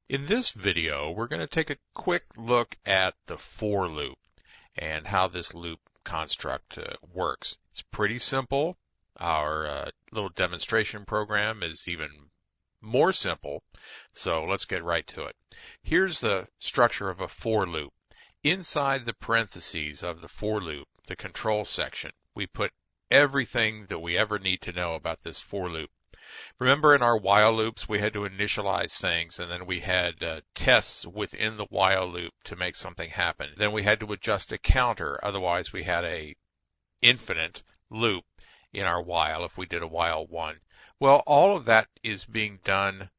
In this video, we're going to take a quick look at the for loop and how this loop construct works. It's pretty simple. Our little demonstration program is even more simple, so let's get right to it. Here's the structure of a for loop. Inside the parentheses of the for loop, the control section, we put everything that we ever need to know about this for loop. Remember in our while loops, we had to initialize things, and then we had tests within the while loop to make something happen. Then we had to adjust a counter, otherwise we had a infinite loop in our while if we did a while one. Well, all of that is being done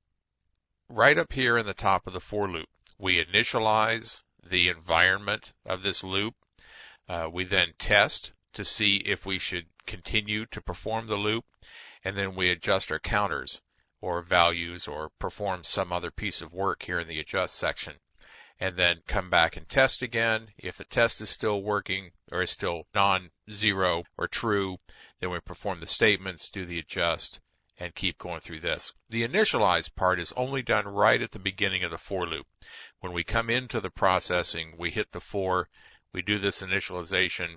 right up here in the top of the for loop. We initialize the environment of this loop. We then test to see if we should continue to perform the loop. And then we adjust our counters or values or perform some other piece of work here in the adjust section. And then come back and test again. If the test is still working or is still non-zero or true, then we perform the statements, do the adjust, and keep going through this. The initialize part is only done right at the beginning of the for loop. When we come into the processing, we hit the for, we do this initialization,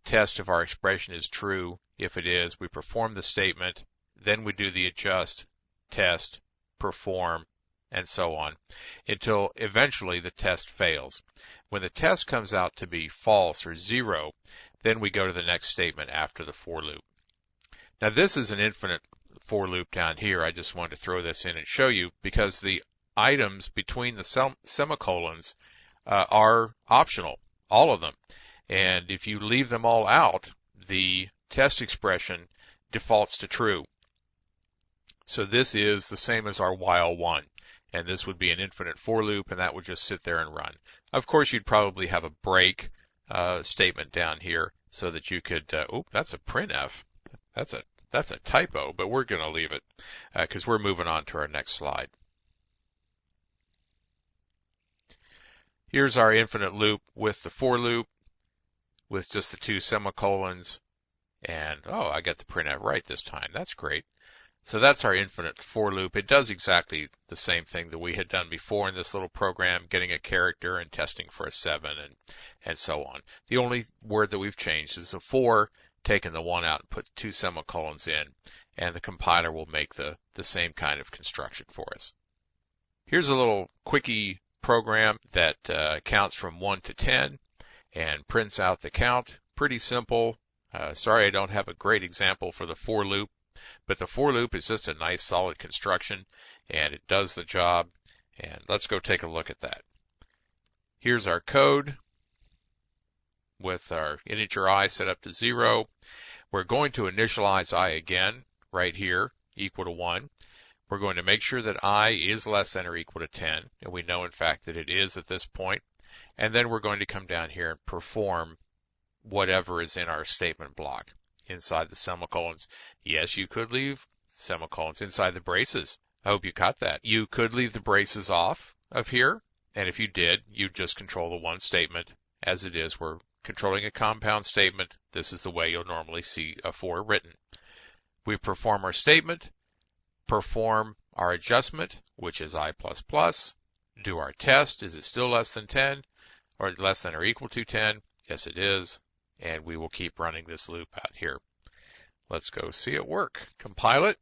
test if our expression is true. If it is, we perform the statement, then we do the adjust, test, perform, and so on, until eventually the test fails. When the test comes out to be false or zero, then we go to the next statement after the for loop. Now this is an infinite for loop down here. I just wanted to throw this in and show you because the items between the semicolons are optional, all of them. And if you leave them all out, the test expression defaults to true. So this is the same as our while one. And this would be an infinite for loop, and that would just sit there and run. Of course, you'd probably have a break statement down here so that you could, that's a printf. That's a typo, but we're going to leave it because we're moving on to our next slide. Here's our infinite loop with the for loop, with just the two semicolons. And, I got the printf right this time. That's great. So that's our infinite for loop. It does exactly the same thing that we had done before in this little program, getting a character and testing for a 7 and so on. The only word that we've changed is the for, taking the 1 out and put 2 semicolons in, and the compiler will make the same kind of construction for us. Here's a little quickie program that counts from 1 to 10 and prints out the count. Pretty simple. Sorry I don't have a great example for the for loop, but the for loop is just a nice solid construction and it does the job. And let's go take a look at that. Here's our code with our integer I set up to 0. We're going to initialize I again right here, equal to 1. We're going to make sure that I is less than or equal to 10, and we know in fact that it is at this point. And then we're going to come down here and perform whatever is in our statement block inside the semicolons. Yes, you could leave semicolons inside the braces. I hope you caught that. You could leave the braces off of here, and if you did, you'd just control the one statement as it is. We're controlling a compound statement. This is the way you'll normally see a for written. We perform our statement, perform our adjustment, which is I++, do our test. Is it still less than 10 or less than or equal to 10? Yes, it is. And we will keep running this loop out here. Let's go see it work. Compile it.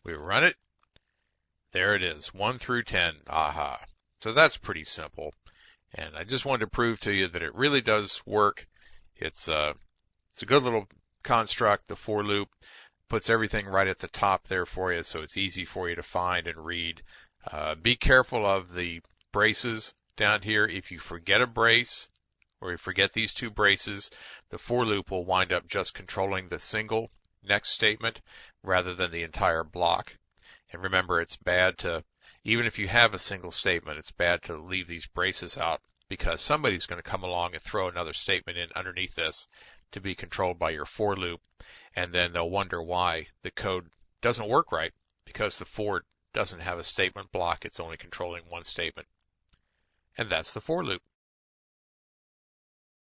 We run it. There it is, 1 through 10. Aha. So that's pretty simple. And I just wanted to prove to you that it really does work. It's a good little construct. The for loop puts everything right at the top there for you, so it's easy for you to find and read. Be careful of the braces down here. If you forget a brace or you forget these 2 braces, the for loop will wind up just controlling the single next statement rather than the entire block. And remember, it's bad to, even if you have a single statement, it's bad to leave these braces out because somebody's going to come along and throw another statement in underneath this to be controlled by your for loop. And then they'll wonder why the code doesn't work right because the for doesn't have a statement block. It's only controlling one statement. And that's the for loop.